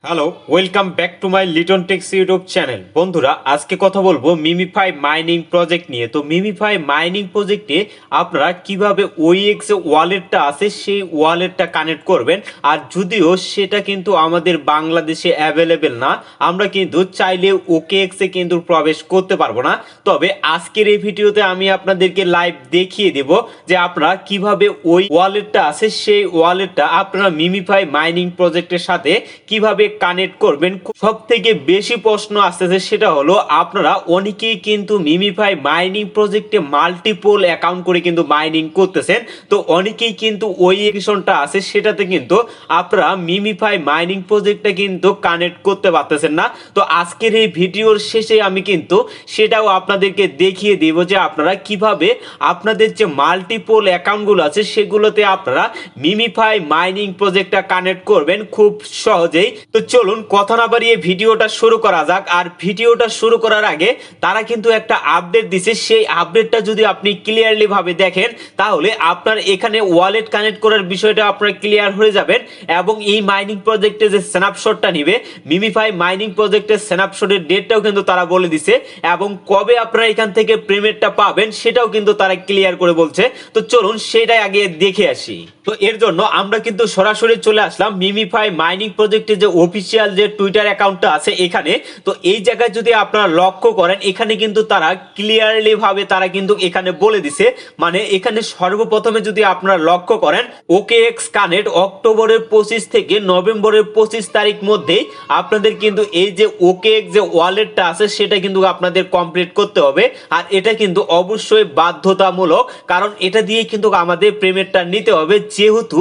Hello, welcome back to my Liton Tex YouTube channel. বন্ধুরা, আজকে কথা বলবো মিমিফাই মাইনিং প্রজেক্ট নিয়ে। তো মিমিফাই মাইনিং প্রজেক্টে আপনারা কিভাবে ওইএক্স ওয়ালেটটা আছে সেই ওয়ালেটটা কানেক্ট করবেন। আর যদিও সেটা কিন্তু আমাদের বাংলাদেশে অ্যাভেলেবেল না, আমরা কিন্তু চাইলে ওকেএক্সে কিন্তু প্রবেশ করতে পারবো না। তবে আজকের এই ভিডিওতে আমি আপনাদেরকে লাইভ দেখিয়ে দেব যে আপনারা কিভাবে ওই ওয়ালেটটা আছে সেই ওয়ালেটটা আপনারা মিমিফাই মাইনিং প্রজেক্টের সাথে কিভাবে কানেক্ট করবেন। সব থেকে বেশি প্রশ্ন আসতেছে সেটা হলো আপনারা অনেকেই কিন্তু মিমিফাই মাইনিং প্রজেক্টে মাল্টিপল অ্যাকাউন্ট করে কিন্তু মাইনিং করতেছেন। তো অনেকেই কিন্তু ওই এডিশনটা আছে সেটাতে কিন্তু আপনারা মিমিফাই মাইনিং প্রজেক্টটা কিন্তু কানেক্ট করতে পারতেছেন না। তো আজকের এই ভিডিওর শেষে আমি কিন্তু সেটাও আপনাদেরকে দেখিয়ে দিব যে আপনারা কিভাবে আপনাদের যে মাল্টিপল অ্যাকাউন্টগুলো আছে সেগুলোতে আপনারা মিমিফাই মাইনিং প্রজেক্টটা কানেক্ট করবেন খুব সহজেই। তো চলুন কথা না বাড়িয়ে ভিডিওটা শুরু করা যাক। আর ভিডিওটা শুরু করার আগে তারা কিন্তু একটা আপডেট দিছে, সেই আপডেটটা যদি আপনি ক্লিয়ারলি ভাবে দেখেন তাহলে আপনার এখানে ওয়ালেট কানেক্ট করার বিষয়টা আপনার ক্লিয়ার হয়ে যাবেন। এবং এই মাইনিং প্রজেক্টে যে স্ন্যাপশটটা নিবে, মিমিফাই মাইনিং প্রজেক্টের স্ন্যাপশটের ডেটটাও কিন্তু তারা বলে দিছে এবং কবে আপনারা এখান থেকে পেমেন্টটা পাবেন সেটাও কিন্তু তারা ক্লিয়ার করে বলছে। তো চলুন সেটাই আগে দেখে আসি। তো এর জন্য আমরা কিন্তু সরাসরি চলে আসলাম মিমিফাই মাইনিং প্রজেক্টে যে অফিসিয়াল যে টুইটার অ্যাকাউন্টটা আছে এখানে। তো এই জায়গায় যদি আপনারা লক্ষ্য করেন এখানে কিন্তু তারা ক্লিয়ারলি ভাবে তারা কিন্তু এখানে বলে দিছে, মানে এখানে সর্বপ্রথমে যদি আপনারা লক্ষ্য করেন ওকেএক্স কানেক্ট অক্টোবরের 25 থেকে নভেম্বরের 25 তারিখ মধ্যেই আপনাদের কিন্তু এই যে ওকেএক্স যে ওয়ালেটটা আছে সেটা কিন্তু আপনাদের কমপ্লিট করতে হবে। আর এটা কিন্তু অবশ্যই বাধ্যতামূলক, কারণ এটা দিয়ে কিন্তু আমাদের পেমেন্টটা নিতে হবে, যেহেতু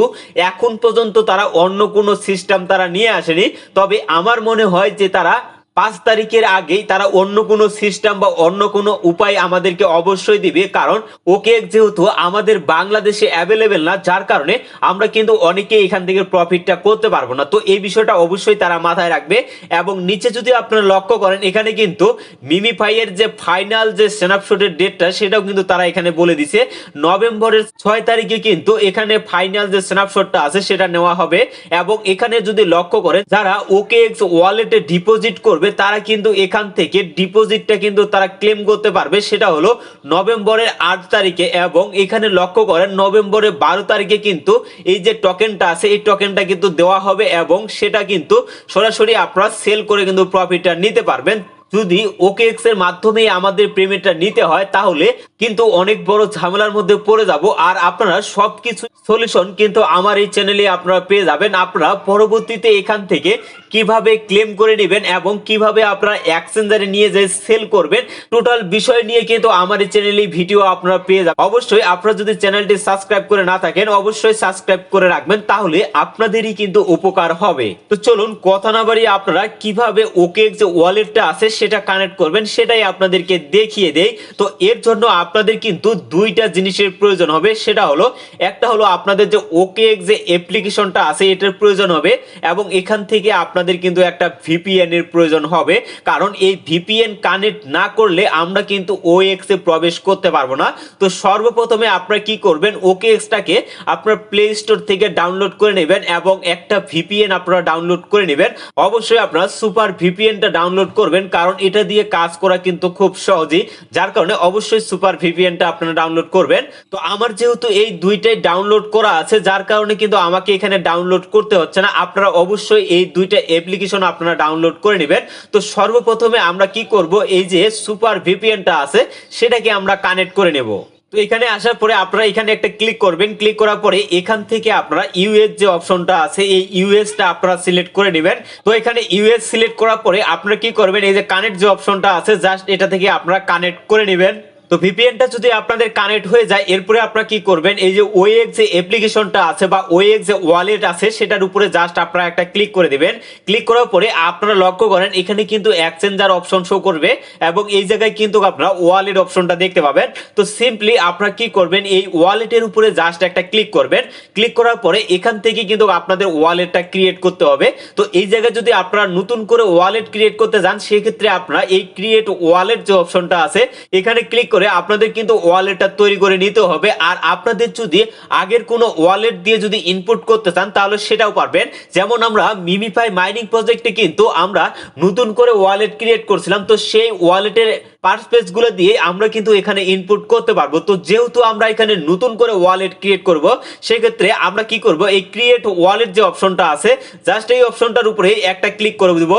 এখন পর্যন্ত তারা অন্য কোনো সিস্টেম তারা নিয়ে আসেনি। তবে আমার মনে হয় যে তারা 5 তারিখের আগেই তারা অন্য কোনো সিস্টেম বা অন্য কোনো উপায় আমাদেরকে অবশ্যই দিবে, কারণ ওকে যেহেতু আমাদের বাংলাদেশে অ্যাভেলেবেল না, যার কারণে আমরা কিন্তু অনেকে এখান থেকে প্রফিটটা করতে পারবো না। তো এই বিষয়টা অবশ্যই তারা মাথায় রাখবে। এবং নিচে যদি আপনারা লক্ষ্য করেন এখানে কিন্তু মিমিফাই এর যে ফাইনাল যে স্ন্যাপশটের ডেটটা সেটাও কিন্তু তারা এখানে বলে দিছে, নভেম্বরের 6 তারিখে কিন্তু এখানে ফাইনাল যে স্ন্যাপশটটা আছে সেটা নেওয়া হবে। এবং এখানে যদি লক্ষ্য করেন যারা ওকেএক্স ওয়ালেটে ডিপোজিট করবে তারা কিন্তু এখান থেকে ডিপোজিটটা কিন্তু তারা ক্লেম করতে পারবে, সেটা হলো নভেম্বরের 8 তারিখে। এবং এখানে লক্ষ্য করেন নভেম্বরের 12 তারিখে কিন্তু এই যে টোকেনটা আছে এই টোকেনটা কিন্তু দেওয়া হবে এবং সেটা কিন্তু সরাসরি আপনারা সেল করে কিন্তু প্রফিটটা নিতে পারবেন। যদি ওকেএক্স এর মাধ্যমে আমাদের পেমেন্টটা নিতে হয় তাহলে কিন্তু অনেক বড় ঝামেলার মধ্যে পড়ে যাব। আর আপনারা সবকিছু সলিউশন কিন্তু আমার এই চ্যানেলে আপনারা পেয়ে যাবেন। আপনারা পরবর্তীতে এখান থেকে কিভাবে ক্লেম করে নেবেন এবং কিভাবে আপনারা এক্সচেঞ্জারে নিয়ে যে সেল করবেন টোটাল বিষয় নিয়ে কিন্তু আমার এই চ্যানেলে ভিডিও আপনারা পেয়ে যাবেন। অবশ্যই আপনারা যদি চ্যানেলটি সাবস্ক্রাইব করে না থাকেন অবশ্যই সাবস্ক্রাইব করে রাখবেন, তাহলে আপনাদেরই কিন্তু উপকার হবে। তো চলুন কথা না বাড়িয়ে আপনারা কিভাবে ওকেএক্স যে ওয়ালেটটা আছে সেটা কানেক্ট করবেন সেটাই আপনাদেরকে দেখিয়ে দেই। তো এর জন্য আপনাদের কিন্তু দুইটা জিনিসের প্রয়োজন হবে, সেটা হলো একটা হলো আপনাদের যে ওকেএক্স যে অ্যাপ্লিকেশনটা আছে এটার প্রয়োজন হবে এবং এখান থেকে আপনাদের কিন্তু একটা ভিপিএন এর প্রয়োজন হবে, কারণ এই ভিপিএন কানেক্ট না করলে আমরা কিন্তু ওএক্স এ প্রবেশ করতে পারবো না। তো সর্বপ্রথমে আপনারা কি করবেন, ওকেএক্সটাকে আপনারা প্লে স্টোর থেকে ডাউনলোড করে নেবেন এবং একটা ভিপিএন আপনারা ডাউনলোড করে নেবেন। অবশ্যই আপনারা সুপার ভিপিএনটা ডাউনলোড করবেন, কারণ এটা দিয়ে কাজ করা কিন্তু খুব সহজই, যার কারণে অবশ্যই সুপার ভিপিএনটা আপনারা ডাউনলোড করবেন। তো আমার যেহেতু এই দুইটাই ডাউনলোড করা আছে যার কারণে কিন্তু আমাকে এখানে ডাউনলোড করতে হচ্ছে না, আপনারা অবশ্যই এই দুইটা অ্যাপ্লিকেশন আপনারা ডাউনলোড করে নেবেন। তো সর্বপ্রথমে আমরা কি করব, এই যে সুপার ভিপিএনটা আছে সেটাকে আমরা কানেক্ট করে নেব। তো এখানে আসার পরে আপনারা এখানে একটা ক্লিক করবেন, ক্লিক করার পরে এখান থেকে আপনারা ইউএস যে অপশনটা আছে এই ইউএসটা আপনারা সিলেক্ট করে নেবেন। তো এখানে ইউএস সিলেক্ট করার পরে আপনারা কি করবেন, এই যে কানেক্ট যে অপশনটা আছে জাস্ট এটা থেকে আপনারা কানেক্ট করে নেবেন। তো ভিপিএনটা যদি আপনাদের কানেক্ট হয়ে যায় এরপরে আপনারা কি করবেন, এই যে ওএক্স যে অ্যাপ্লিকেশনটা আছে বা ওএক্স যে ওয়ালেট আছে সেটার উপরে জাস্ট আপনারা একটা ক্লিক করে দিবেন। ক্লিক করার পরে আপনারা লক্ষ্য করেন এখানে কিন্তু এক্সচেঞ্জার অপশন শো করবে এবং এই জায়গায় কিন্তু আপনারা ওয়ালেট অপশনটা দেখতে পাবেন। তো সিম্পলি আপনারা কি করবেন, এই ওয়ালেটের উপরে জাস্ট একটা ক্লিক করবেন। ক্লিক করার পরে এখান থেকে কিন্তু আপনাদের ওয়ালেটটা ক্রিয়েট করতে হবে। তো এই জায়গায় যদি আপনারা নতুন করে ওয়ালেট ক্রিয়েট করতে যান সেক্ষেত্রে আপনারা এই ক্রিয়েট ওয়ালেট যে অপশনটা আছে এখানে ক্লিক করে আপনাদের কিন্তু ওয়ালেটটা তৈরি করে নিতে হবে। আর আপনাদের যদি আগের কোনো ওয়ালেট দিয়ে যদি ইনপুট করতে চান তাহলে সেটাও পারবেন। যেমন আমরা মিমিফাই মাইনিং প্রজেক্টে কিন্তু আমরা নতুন করে ওয়ালেট ক্রিয়েট করছিলাম, তো সেই ওয়ালেটের পার্সপেস গুলো দিয়ে আমরা কিন্তু এখানে ইনপুট করতে পারবো। তো যেহেতু আমরা এখানে নতুন করে ওয়ালেট ক্রিয়েট করব, সেক্ষেত্রে আমরা কি করব, এই ক্রিয়েট ওয়ালেট যে অপশনটা আছে জাস্ট এই অপশনটার উপরে একটা ক্লিক করে দিব।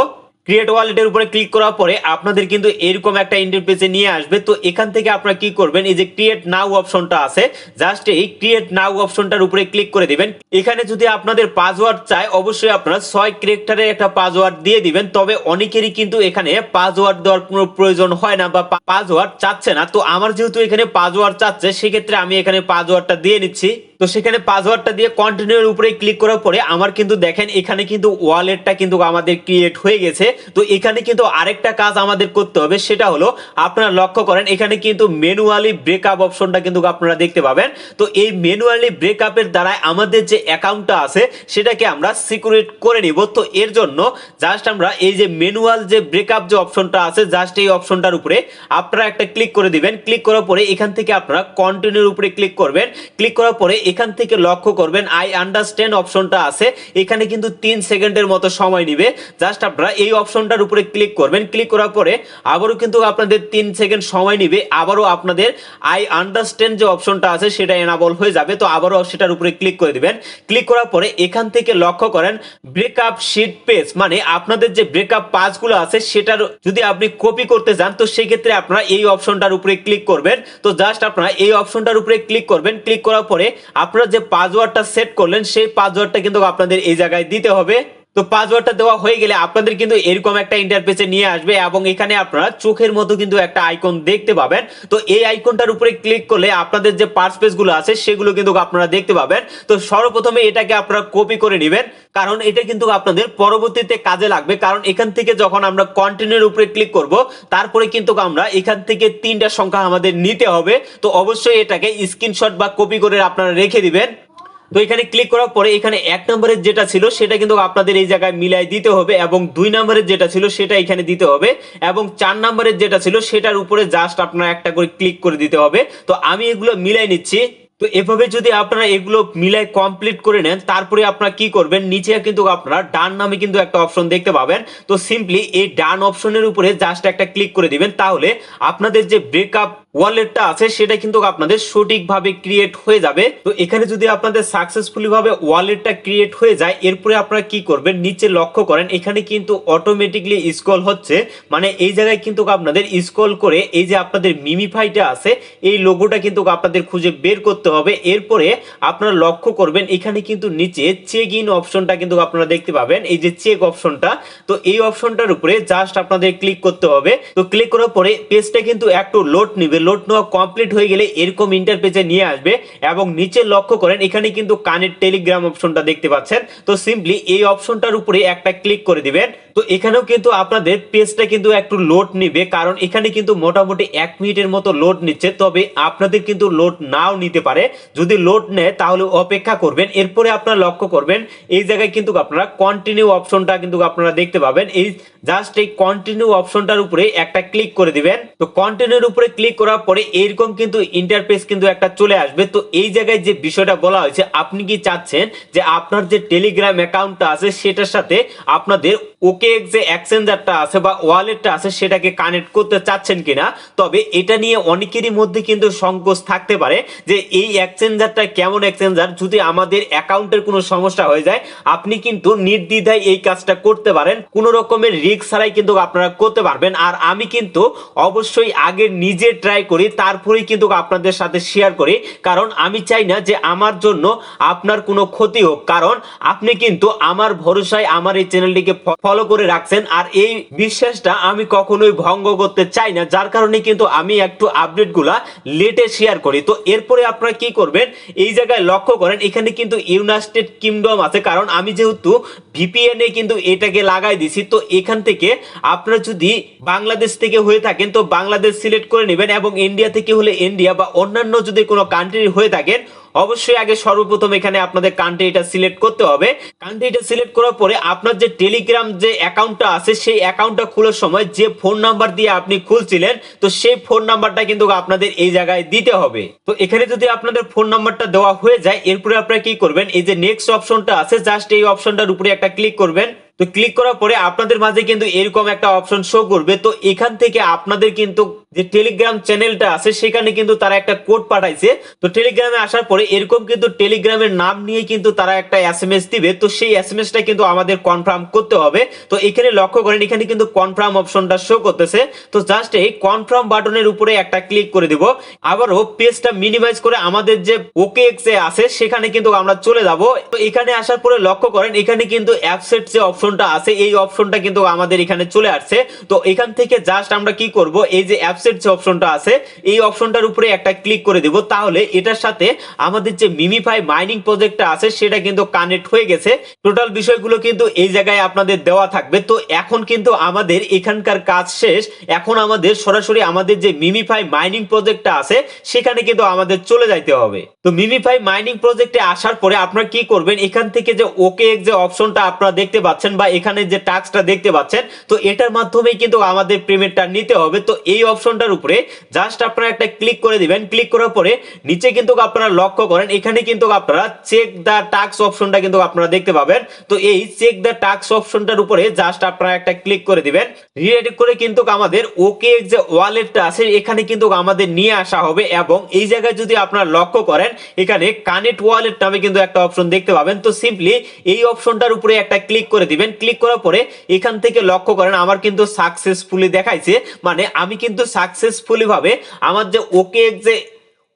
ক্রিয়েট ওয়ালেটের উপরে ক্লিক করার পরে আপনাদের কিন্তু এরকম একটা ইন্টারফেসে নিয়ে আসবে। তো এখান থেকে আপনারা কি করবেন, এই যে ক্রিয়েট নাও অপশনটা আছে জাস্ট এই ক্রিয়েট নাও অপশনটার উপরে ক্লিক করে দিবেন। এখানে যদি আপনাদের পাসওয়ার্ড চায় অবশ্যই আপনারা 6 ক্যারেক্টারের একটা পাসওয়ার্ড দিয়ে দিবেন। তবে অনেকেরই কিন্তু এখানে পাসওয়ার্ড দেওয়ার কোনো প্রয়োজন হয় না বা পাসওয়ার্ড চাচ্ছে না। তো আমার যেহেতু এখানে পাসওয়ার্ড চাচ্ছে সেক্ষেত্রে আমি এখানে পাসওয়ার্ডটা দিয়ে নিচ্ছি। তো সেখানে পাসওয়ার্ডটা দিয়ে কন্টিনিউর উপরে ক্লিক করার পরে আমার কিন্তু দেখেন এখানে কিন্তু ওয়ালেটটা কিন্তু আমাদের ক্রিয়েট হয়ে গেছে। তো এখানে কিন্তু আরেকটা কাজ আমাদের করতে হবে, সেটা হলো আপনারা লক্ষ্য করেন এখানে কিন্তু ম্যানুয়ালি ব্রেকআপ অপশনটা কিন্তু আপনারা দেখতে পাবেন। তো এই ম্যানুয়ালি ব্রেকআপের দ্বারা আমাদের যে অ্যাকাউন্টটা আছে সেটাকে আমরা সিকিউরিট করে নিব। তো এর জন্য জাস্ট আমরা এই যে ম্যানুয়াল যে ব্রেকআপ যে অপশনটা আছে জাস্ট এই অপশনটার উপরে আপনারা একটা ক্লিক করে দিবেন। ক্লিক করার পরে এখান থেকে আপনারা কন্টিনিউর উপরে ক্লিক করবেন। ক্লিক করার পরে এখান থেকে লক্ষ্য করবেন আই আন্ডারস্ট্যান্ড অপশনটা আছে, এখানে কিন্তু 3 সেকেন্ডের মতো সময় নিবে। জাস্ট আপনারা এই অপশনটার উপরে ক্লিক করবেন। ক্লিক করার পরে আবারও কিন্তু আপনাদের 3 সেকেন্ড সময় নিবে, আবারও আপনাদের আই আন্ডারস্ট্যান্ড যে অপশনটা আছে সেটা এনাবল হয়ে যাবে। তো আবারও সেটার উপরে ক্লিক করে দিবেন। ক্লিক করার পরে এখান থেকে লক্ষ্য করেন ব্রেকআপ শিট পেজ, মানে আপনাদের যে ব্রেকআপ পাসগুলো আছে সেটার যদি আপনি কপি করতে চান তো সেই ক্ষেত্রে আপনারা এই অপশনটার উপরে ক্লিক করবেন। তো জাস্ট আপনারা এই অপশনটার উপরে ক্লিক করবেন। ক্লিক করার পরে আপনারা যে পাসওয়ার্ডটা সেট করলেন সেই পাসওয়ার্ডটা কিন্তু আপনাদের এই জায়গায় দিতে হবে। তো পাসওয়ার্ডটা দেওয়া হয়ে গেলে আপনাদের কিন্তু এরকম একটা ইন্টারফেসে নিয়ে আসবে এবং এখানে আপনারা চোখের মতো কিন্তু একটা আইকন দেখতে পাবেন। তো এই আইকনটার উপরে ক্লিক করলে আপনাদের যে পার্সপেস গুলো আছে সেগুলো কিন্তু আপনারা দেখতে পাবেন। তো সর্বপ্রথমে এটাকে আপনারা কপি করে নেবেন, কারণ এটা কিন্তু আপনাদের পরবর্তীতে কাজে লাগবে। কারণ এখান থেকে যখন আমরা কন্টিনিউর উপরে ক্লিক করব তারপরে কিন্তু আমরা এখান থেকে 3টা সংখ্যা আমাদের নিতে হবে। তো অবশ্যই এটাকে স্ক্রিনশট বা কপি করে আপনারা রেখে দিবেন। তো এখানে ক্লিক করার পরে এখানে 1 নম্বরের যেটা ছিল সেটা কিন্তু আপনাদের এই জায়গায় মিলাই দিতে হবে এবং 2 নম্বরের যেটা ছিল সেটা এখানে দিতে হবে এবং 4 নম্বরের যেটা ছিল সেটার উপরে জাস্ট আপনারা একটা করে ক্লিক করে দিতে হবে। তো আমি এগুলো মিলাই নিচ্ছি। তো এভাবে যদি আপনারা এগুলো মিলাই কমপ্লিট করে নেন তারপরে আপনারা কি করবেন, নিচে কিন্তু আপনারা ডান নামে কিন্তু একটা অপশন দেখতে পাবেন। তো সিম্পলি এই ডান অপশনের উপরে জাস্ট একটা ক্লিক করে দিবেন, তাহলে আপনাদের যে ব্রেকআপ ওয়ালেটটা আছে সেটা কিন্তু আপনাদের সঠিকভাবে ক্রিয়েট হয়ে যাবে। তো এখানে যদি আপনাদের সাকসেসফুলি ভাবে ওয়ালেটটা ক্রিয়েট হয়ে যায় এরপরে আপনারা কি করবেন, নিচে লক্ষ্য করেন এখানে কিন্তু অটোমেটিকলি স্ক্রল হচ্ছে, মানে এই জায়গায় কিন্তু আপনাদের স্ক্রল করে এই যে আপনাদের মিমিফাইটা আছে এই লোগোটা কিন্তু আপনাদের খুঁজে বের করতে হবে। এরপরে আপনারা লক্ষ্য করবেন এখানে কিন্তু নিচে চেক ইন অপশনটা কিন্তু আপনারা দেখতে পাবেন, এই যে চেক অপশনটা। তো এই অপশনটার উপরে জাস্ট আপনাদের ক্লিক করতে হবে। তো ক্লিক করার পরে পেজটা কিন্তু একটু লোড নিবে, লোড নেওয়া কমপ্লিট হয়ে গেলে এরকম ইন্টারপেজে নিয়ে আসবে এবং নিচে লক্ষ্য করেন এখানে কিন্তু কানেক্ট টেলিগ্রাম অপশনটা দেখতে পাচ্ছেন। তো সিম্পলি এই অপশনটার উপরে একটা ক্লিক করে দিবেন। তো এখানেও কিন্তু আপনাদের পেজটা কিন্তু একটু লোড নিবে, কারণ এখানে কিন্তু মোটামুটি 1 মিনিটের মতো লোড নিচ্ছে। তবে আপনাদের কিন্তু লোড নাও নিতে পারে, যদি লোড নেয় তাহলে অপেক্ষা করবেন। এরপরে আপনারা লক্ষ্য করবেন এই জায়গায় কিন্তু আপনারা কন্টিনিউ অপশনটা কিন্তু আপনারা দেখতে পাবেন, এই জাস্ট এই কন্টিনিউ অপশনটার উপরে একটা ক্লিক করে দিবেন। তো কন্টিনিউর উপরে ক্লিক করার পরে এইরকম কিন্তু ইন্টারফেস কিন্তু একটা চলে আসবে। তো এই জায়গায় যে বিষয়টা বলা হয়েছে, আপনি কি চাচ্ছেন যে আপনার যে টেলিগ্রাম অ্যাকাউন্টটা আছে সেটার সাথে আপনাদের ওকেএক্স যে এক্সচেঞ্জারটা আছে বা ওয়ালেটটা আছে সেটাকে কানেক্ট করতে চাচ্ছেন কিনা। তবে এটা নিয়ে অনেকেরই মধ্যে কিন্তু সংকোচ থাকতে পারে যে এই এক্সচেঞ্জারটা কেমন এক্সচেঞ্জার, যদি আমাদের অ্যাকাউন্টের কোনো সমস্যা হয়ে যায় আপনি কিন্তু নির্দ্বিধায় এই কাজটা করতে পারেন, কোনো রকমের রিস্ক ছাড়াই কিন্তু আপনারা করতে পারবেন। আর আমি কিন্তু অবশ্যই আগে নিজে ট্রাই করি তারপরেই কিন্তু আপনাদের সাথে শেয়ার করি, কারণ আমি চাই না যে আমার জন্য আপনার কোনো ক্ষতি হোক। কারণ আপনি কিন্তু আমার ভরসায় আমার এই চ্যানেলটিকে ফলো করে রাখছেন আর এই বিশ্বাসটা আমি কখনোই ভঙ্গ করতে চাই না, যার কারণে কিন্তু আমি একটু আপডেটগুলা লেটে শেয়ার করি। তো এরপরে আপনারা কি করবেন, এই জায়গায় লক্ষ্য করেন এখানে কিন্তু ইউনাইটেড কিংডম আছে, কারণ আমি যেহেতু ভিপিএন এ কিন্তু এটাকে লাগাই দিছি। তো এখান থেকে আপনারা যদি বাংলাদেশ থেকে হয়ে থাকেন তো বাংলাদেশ সিলেক্ট করে নেবেন এবং এবং ইন্ডিয়া থেকে হলে ইন্ডিয়া বা অন্যান্য যদি কোনো কান্ট্রি হয়ে থাকেন অবশ্যই আগে সর্বপ্রথম এখানে আপনাদের কান্ট্রিটা সিলেক্ট করতে হবে। কান্ট্রিটা সিলেক্ট করার পরে আপনার যে টেলিগ্রাম যে অ্যাকাউন্টটা আছে সেই অ্যাকাউন্টটা খোলার সময় যে ফোন নাম্বার দিয়ে আপনি খুলছিলেন তো সেই ফোন নাম্বারটা কিন্তু আপনাদের এই জায়গায় দিতে হবে। তো এখানে যদি আপনাদের ফোন নাম্বারটা দেওয়া হয়ে যায় এরপরে আপনারা কি করবেন, এই যে নেক্সট অপশনটা আছে জাস্ট এই অপশনটার উপরে একটা ক্লিক করবেন। তো ক্লিক করার পরে আপনাদের মাঝে কিন্তু এরকম একটা অপশন শো করবে। তো এখান থেকে আপনাদের কিন্তু যে টেলিগ্রাম চ্যানেলটা আছে সেখানে কিন্তু তারা একটা কোড পাঠাইছে। তো টেলিগ্রামে আসার পরে এরকম কিন্তু টেলিগ্রামের নাম নিয়ে কিন্তু তারা একটা এসএমএস দিবে। তো সেই এসএমএসটা কিন্তু আমাদের কনফার্ম করতে হবে। তো এখানে লক্ষ্য করেন এখানে কিন্তু কনফার্ম অপশনটা শো করতেছে। তো জাস্ট এই কনফার্ম বাটনের উপরে একটা ক্লিক করে দিব। আবারও পেজটা মিনিমাইজ করে আমাদের যে OKX এ আছে সেখানে কিন্তু আমরা চলে যাব। তো এখানে আসার পরে লক্ষ্য করেন এখানে কিন্তু অ্যাপসেট যে অপশনটা আছে এই অপশনটা কিন্তু আমাদের এখানে চলে আসছে। তো এখান থেকে জাস্ট আমরা কি করব, এই যে অ্যাপসেট যে অপশনটা আছে এই অপশনটার উপরে একটা ক্লিক করে দেব। তাহলে এটার সাথে আমাদের যে মিমিফাই মাইনিং প্রজেক্টটা আছে সেটা কিন্তু কানেক্ট হয়ে গেছে। টোটাল বিষয়গুলো কিন্তু এই জায়গায় আপনাদের দেওয়া থাকবে। তো এখন কিন্তু আমাদের এখানকার কাজ শেষ। এখন আমাদের সরাসরি আমাদের যে মিমিফাই মাইনিং প্রজেক্টটা আছে সেখানে কিন্তু আমাদের চলে যাইতে হবে। তো মিমিফাই মাইনিং প্রজেক্টে আসার পরে আপনারা কি করবেন, এখান থেকে যে OKX যে অপশনটা আপনারা দেখতে পাচ্ছেন বা এখানে যে টাস্কটা দেখতে পাচ্ছেন তো এটার মাধ্যমেই কিন্তু আমাদের পেমেন্টটা নিতে হবে। তো এই অপশনটার উপরে জাস্ট আপনারা একটা ক্লিক করে দিবেন। ক্লিক করার পরে নিচে কিন্তু আপনারা লক্ষ্য করেন এখানে কিন্তু আপনারা চেক দা টাস্ক অপশনটা কিন্তু আপনারা দেখতে পাবেন। তো এই চেক দা টাস্ক অপশনটার উপরে জাস্ট আপনারা একটা ক্লিক করে দিবেন। রিডাইরেক্ট করে কিন্তু আমাদের OKX যে ওয়ালেটটা আছে এখানে কিন্তু আমাদের নিয়ে আসা হবে। এবং এই জায়গায় যদি আপনারা লক্ষ্য করেন এখানে কানেক্ট ওয়ালেট নামে কিন্তু একটা অপশন দেখতে পাবেন। তো সিম্পলি এই অপশনটার উপরে একটা ক্লিক করে দিবেন। ক্লিক করার পরে এখান থেকে লক্ষ্য করেন আমার কিন্তু সাকসেসফুলি দেখাইছে, মানে আমি কিন্তু সাকসেসফুলি ভাবে আমার যে OKX যে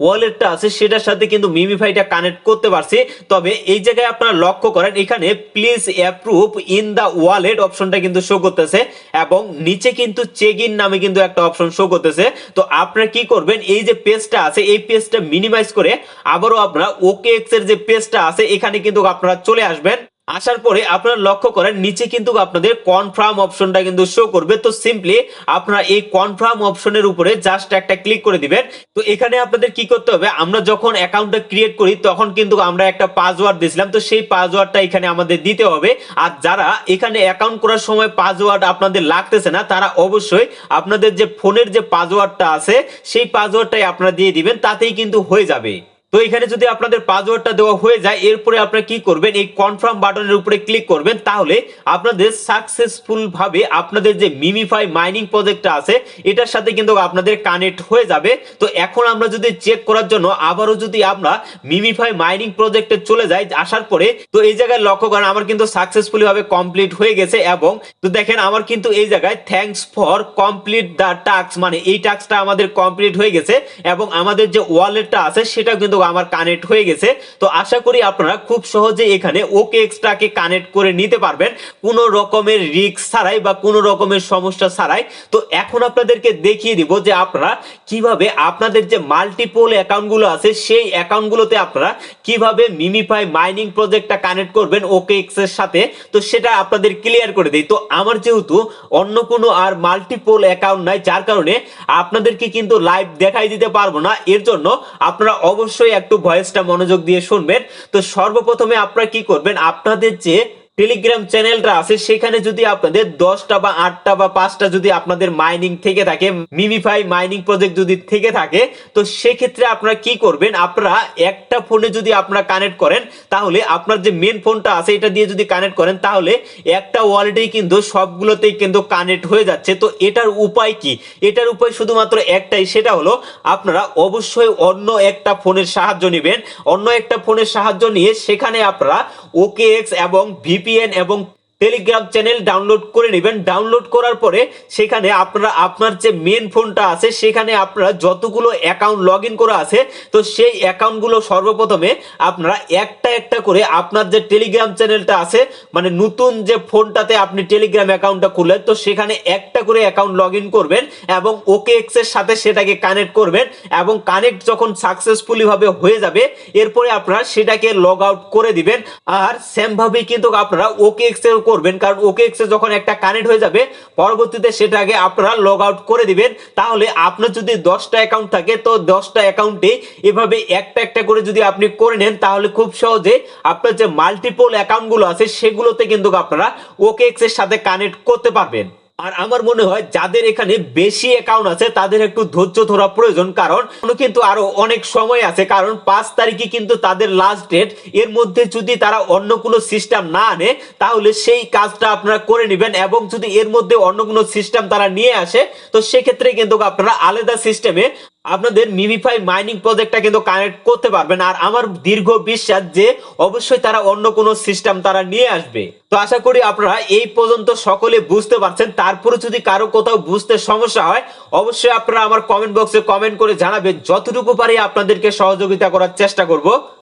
ওয়ালেটটা আছে সেটার সাথে কিন্তু মিমিফাইটা কানেক্ট করতে পারছি। তবে এই জায়গায় আপনারা লক্ষ্য করেন এখানে please approve in the wallet অপশনটা কিন্তু শো করতেছে এবং নিচে কিন্তু চেক ইন নামে কিন্তু একটা অপশন শো করতেছে। তো আপনারা কি করবেন, এই যে পেজটা আছে এই পেজটা মিনিমাইজ করে আবারও আপনারা OKX এর যে পেজটা আছে এখানে কিন্তু আপনারা চলে আসবেন। আসার পরে আপনারা লক্ষ্য করেন নিচে কিন্তু আপনাদের কনফার্ম অপশনটা কিন্তু শো করবে। তো সিম্পলি আপনারা এই কনফার্ম অপশনের উপরে জাস্ট একটা ক্লিক করে দিবেন। তো এখানে আপনাদের কি করতে হবে, আমরা যখন অ্যাকাউন্টটা ক্রিয়েট করি তখন কিন্তু আমরা একটা পাসওয়ার্ড দিয়েছিলাম, তো সেই পাসওয়ার্ডটা এখানে আমাদের দিতে হবে। আর যারা এখানে অ্যাকাউন্ট করার সময় পাসওয়ার্ড আপনাদের লাগতেছে না তারা অবশ্যই আপনাদের যে ফোনের যে পাসওয়ার্ডটা আছে সেই পাসওয়ার্ডটাই আপনারা দিয়ে দিবেন, তাতেই কিন্তু হয়ে যাবে। তো এখানে যদি আপনাদের পাসওয়ার্ডটা দেওয়া হয়ে যায় এরপরে আপনারা কি করবেন, এই কনফার্ম বাটনের উপরে ক্লিক করবেন। তাহলে আপনাদের সাকসেসফুল ভাবে আপনাদের যে মিমিফাই মাইনিং প্রজেক্টটা আছে এটার সাথে কিন্তু আপনাদের কানেক্ট হয়ে যাবে। তো এখন আমরা যদি চেক করার জন্য আবারও যদি আমরা মিমিফাই মাইনিং প্রজেক্টে চলে যাই, আসার পরে তো এই জায়গায় লক্ষ্য করেন আমার কিন্তু সাকসেসফুলি ভাবে কমপ্লিট হয়ে গেছে। এবং তো দেখেন আমার কিন্তু এই জায়গায় thanks for complete the task, মানে এই টাস্কটা আমাদের কমপ্লিট হয়ে গেছে এবং আমাদের যে ওয়ালেটটা আছে সেটা কিন্তু আমার কানেক্ট হয়ে গেছে। তো আশা করি আপনারা খুব সহজে এখানে OKX টাকে কানেক্ট করে নিতে পারবেন কোনো রকমের রিস্ক ছাড়াই বা কোনো রকমের সমস্যা ছাড়াই। তো এখন আপনাদেরকে দেখিয়ে দিব যে আপনারা কিভাবে আপনাদের যে মাল্টিপল অ্যাকাউন্টগুলো আছে সেই অ্যাকাউন্টগুলোতে আপনারা কিভাবে মিমিফাই মাইনিং প্রজেক্টটা কানেক্ট করবেন OKX এর সাথে। তো সেটা আপনাদের ক্লিয়ার করে দেই। তো আমার যেহেতু অন্য কোনো আর মাল্টিপল অ্যাকাউন্ট নাই যার কারণে আপনাদেরকে কিন্তু লাইভ দেখাই দিতে পারবো না, এর জন্য আপনারা অবশ্যই একটু ভয়েসটা মনোযোগ দিয়ে শুনবেন। তো সর্বপ্রথমে আপনারা কি করবেন, আপনাদের যে টেলিগ্রাম চ্যানেলটা আছে সেখানে যদি আপনাদের 10টা বা 8টা বা 5টা যদি আপনাদের মাইনিং থেকে থাকে, মিমিফাই মাইনিং প্রজেক্ট যদি থেকে থাকে, তো সেক্ষেত্রে আপনারা কি করবেন, আপনারা একটা ফোনে যদি আপনারা কানেক্ট করেন তাহলে আপনার যে মেন ফোনটা আছে এটা দিয়ে যদি কানেক্ট করেন তাহলে একটা ওয়ালেটেই কিন্তু সবগুলোতেই কিন্তু কানেক্ট হয়ে যাচ্ছে। তো এটার উপায় কি, এটার উপায় শুধুমাত্র একটাই, সেটা হলো আপনারা অবশ্যই অন্য একটা ফোনের সাহায্য নেবেন। অন্য একটা ফোনের সাহায্য নিয়ে সেখানে আপনারা OKX এবং VPN এবং টেলিগ্রাম চ্যানেল ডাউনলোড করে নেবেন। ডাউনলোড করার পরে সেখানে আপনারা আপনার যে মেন ফোনটা আছে সেখানে আপনারা যতগুলো অ্যাকাউন্ট লগ ইন করা আছে তো সেই অ্যাকাউন্টগুলো সর্বপ্রথমে আপনারা একটা একটা করে আপনার যে টেলিগ্রাম চ্যানেলটা আছে, মানে নতুন যে ফোনটাতে আপনি টেলিগ্রাম অ্যাকাউন্টটা খুললেন তো সেখানে একটা করে অ্যাকাউন্ট লগ ইন করবেন এবং OKX এর সাথে সেটাকে কানেক্ট করবেন এবং কানেক্ট যখন সাকসেসফুলি ভাবে হয়ে যাবে এরপরে আপনারা সেটাকে লগ আউট করে দিবেন। আর সেম ভাবে কিন্তু আপনারা OKX এর করবেন, কারণ OKX এ যখন একটা কানেক্ট হয়ে যাবে পরবর্তীতে সেটাকে আপনারা লগ আউট করে দিবেন। তাহলে আপনার যদি 10টা অ্যাকাউন্ট থাকে তো 10টা অ্যাকাউন্টে এভাবে একটা একটা করে যদি আপনি করে নেন তাহলে খুব সহজে আপনার যে মাল্টিপল অ্যাকাউন্টগুলো আছে সেগুলোতে কিন্তু আপনারা OKX এর সাথে কানেক্ট করতে পারবেন। আর আমার মনে হয় যাদের এখানে বেশি অ্যাকাউন্ট আছে তাদের একটু ধৈর্য ধরা প্রয়োজন, কারণ কিন্তু আরো অনেক সময় আছে, কারণ 5 তারিখে কিন্তু তাদের লাস্ট ডেট। এর মধ্যে যদি তারা অন্য কোনো সিস্টেম না আনে তাহলে সেই কাজটা আপনারা করে নেবেন, এবং যদি এর মধ্যে অন্য কোনো সিস্টেম তারা নিয়ে আসে তো সেক্ষেত্রে কিন্তু আপনারা আলাদা সিস্টেমে আপনাদের মিমিফাই মাইনিং প্রজেক্টটা কিন্তু কানেক্ট করতে পারবেন। আর আমার দীর্ঘ বিশ্বাস যে অবশ্যই তারা অন্য কোনো সিস্টেম তারা নিয়ে আসবে। তো আশা করি আপনারা এই পর্যন্ত সকলে বুঝতে পারছেন। তারপরে যদি কারো কোথাও বুঝতে সমস্যা হয় অবশ্যই আপনারা আমার কমেন্ট বক্সে কমেন্ট করে জানাবেন, যতটুকু পারি আপনাদেরকে সহযোগিতা করার চেষ্টা করব।